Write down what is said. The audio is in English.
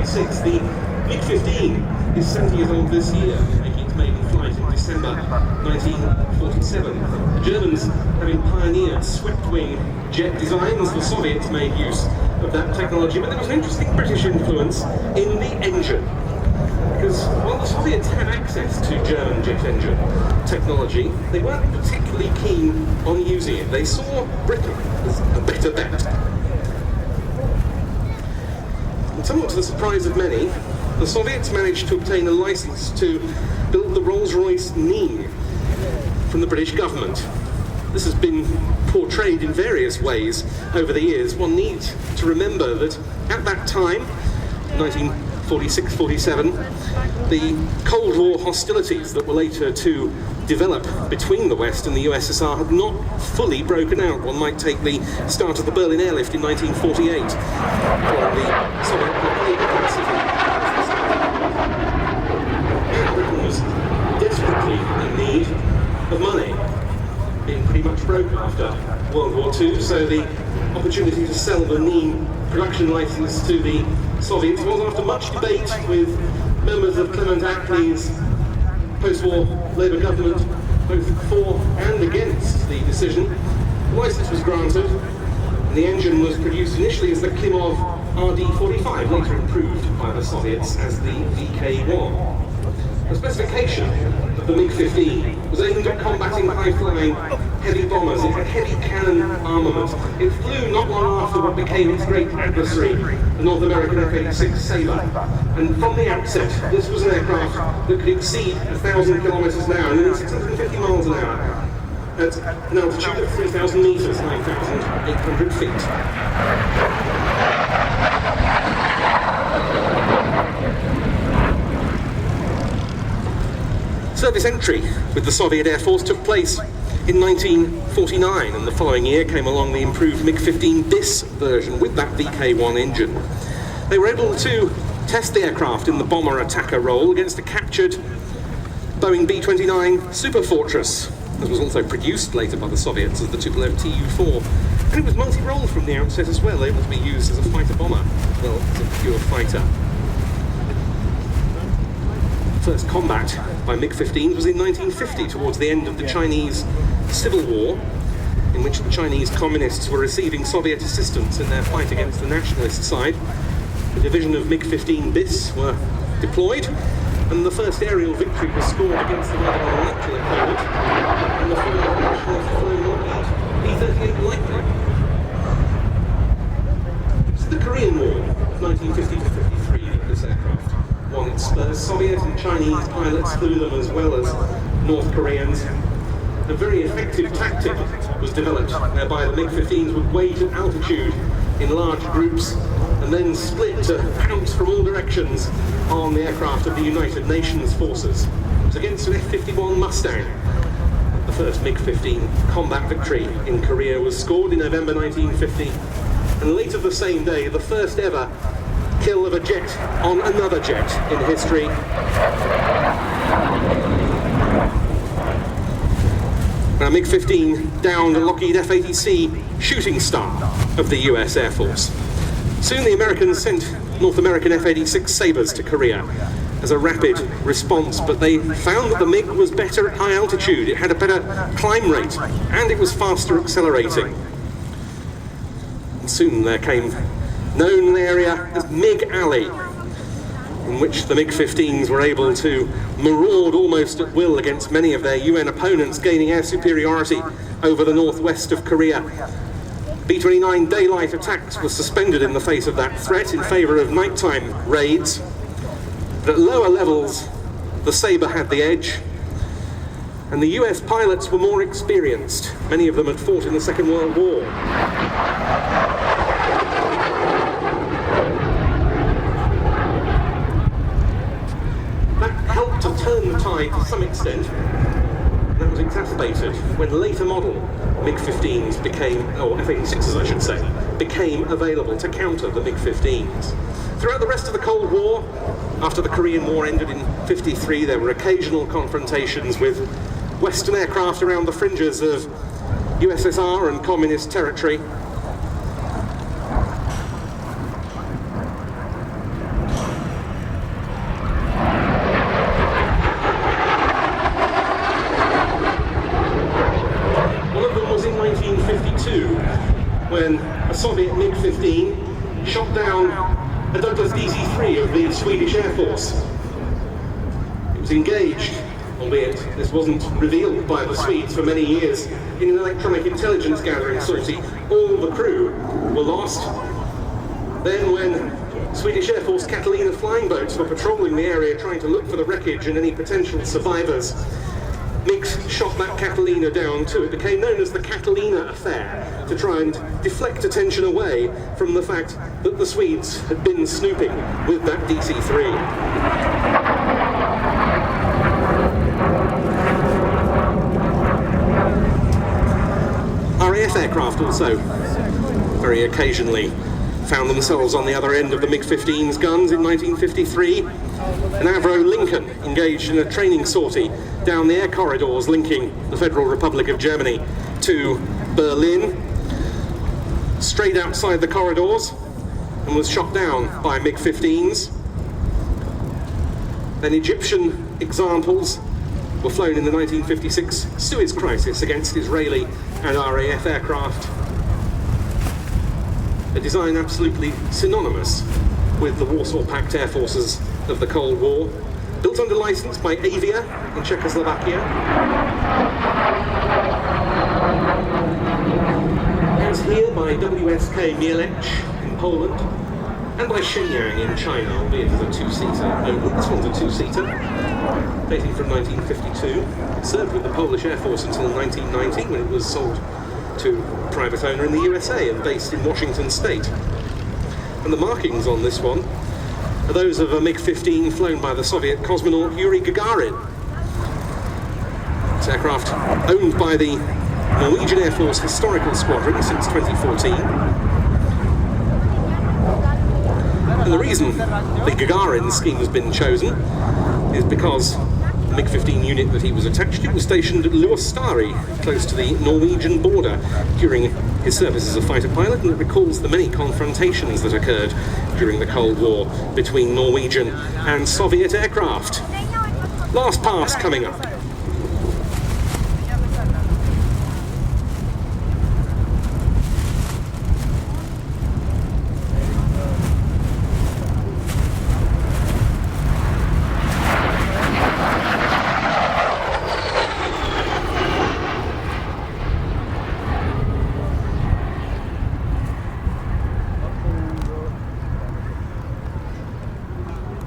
1946. The MiG-15 is 70 years old this year, making its maiden flight in December 1947. The Germans, having pioneered swept-wing jet designs, the Soviets made use of that technology, but there was an interesting British influence in the engine. Because while the Soviets had access to German jet engine technology, they weren't particularly keen on using it. They saw Britain as a better bet. And somewhat to the surprise of many, the Soviets managed to obtain a license to build the Rolls-Royce MiG from the British government. This has been portrayed in various ways over the years. One needs to remember that at that time, 1946-47, the Cold War hostilities that were later to develop between the West and the USSR had not fully broken out. One might take the start of the Berlin airlift in 1948, following the Soviet blockade of the Pacific. Britain was desperately in need of money, being pretty much broke after World War II, so the opportunity to sell the MiG production license to the Soviets was, after much debate with members of Clement Attlee's post-war Labour government, both for and against the decision, the license was granted, and the engine was produced initially as the Klimov RD-45, later improved by the Soviets as the VK-1. The specification of the MiG-15 was aimed at combating high-flying heavy bombers. It had heavy cannon armament. It flew not long after what became its great adversary, the North American F-86 Sabre. And from the outset, this was an aircraft that could exceed 1,000 kilometers an hour, nearly 650 miles an hour, at an altitude of 3,000 meters, 9,800 feet. Service entry with the Soviet Air Force took place in 1949, and the following year came along the improved MiG-15 BIS version with that VK-1 engine. They were able to test the aircraft in the bomber attacker role against a captured Boeing B-29 Super Fortress, that was also produced later by the Soviets as the Tupolev Tu-4. And it was multi-role from the outset as well, able to be used as a fighter bomber as well as a pure fighter. First combat by MiG-15 was in 1950, towards the end of the Chinese Civil War, in which the Chinese communists were receiving Soviet assistance in their fight against the nationalist side. A division of MiG-15 BIS were deployed, and the first aerial victory was scored against the rather unlikely opponent, and the former nationalist flown B-38 Lightning. This is the Korean War of 1950 to 53 that this aircraft won its spurs. Soviet and Chinese pilots flew them as well as North Koreans. A very effective tactic was developed whereby the MiG-15s would wait at altitude in large groups and then split to pounce from all directions on the aircraft of the United Nations forces. It was against an F-51 Mustang. The first MiG-15 combat victory in Korea was scored in November 1950, and later the same day, the first ever kill of a jet on another jet in history. Now, MiG-15 downed a Lockheed F-80C Shooting Star of the US Air Force. Soon the Americans sent North American F-86 Sabres to Korea as a rapid response, but they found that the MiG was better at high altitude, it had a better climb rate, and it was faster accelerating. And soon there came, known in the area as MiG Alley, in which the MiG-15s were able to maraud almost at will against many of their UN opponents, gaining air superiority over the northwest of Korea. B-29 daylight attacks were suspended in the face of that threat in favour of nighttime raids. But at lower levels, the Sabre had the edge, and the US pilots were more experienced. Many of them had fought in the Second World War. To turn the tide to some extent. That was exacerbated when later model MiG-15s became, or F-86s I should say, became available to counter the MiG-15s. Throughout the rest of the Cold War, after the Korean War ended in '53, there were occasional confrontations with Western aircraft around the fringes of USSR and communist territory. a Douglas DC-3 of the Swedish Air Force. It was engaged, albeit this wasn't revealed by the Swedes for many years, in an electronic intelligence gathering sortie. All the crew were lost. Then when Swedish Air Force Catalina flying boats were patrolling the area trying to look for the wreckage and any potential survivors, MiGs shot that Catalina down too. It became known as the Catalina Affair, to try and deflect attention away from the fact that the Swedes had been snooping with that DC-3. RAF aircraft also very occasionally found themselves on the other end of the MiG-15's guns. In 1953, an Avro Lincoln engaged in a training sortie down the air corridors linking the Federal Republic of Germany to Berlin, strayed outside the corridors and was shot down by MiG-15s. Then Egyptian examples were flown in the 1956 Suez Crisis against Israeli and RAF aircraft. A design absolutely synonymous with the Warsaw Pact air forces of the Cold War, built under license by Avia in Czechoslovakia, as here by WSK Mielec in Poland, and by Shenyang in China, albeit as a two-seater only. This one's a two-seater, dating from 1952. It served with the Polish Air Force until 1990, when it was sold to a private owner in the USA and based in Washington State. And the markings on this one are those of a MiG-15 flown by the Soviet cosmonaut Yuri Gagarin. This aircraft owned by the Norwegian Air Force Historical Squadron since 2014. And the reason the Gagarin scheme has been chosen is because the MiG-15 unit that he was attached to was stationed at Luostari, close to the Norwegian border, during his service as a fighter pilot, and it recalls the many confrontations that occurred during the Cold War between Norwegian and Soviet aircraft. Last pass coming up.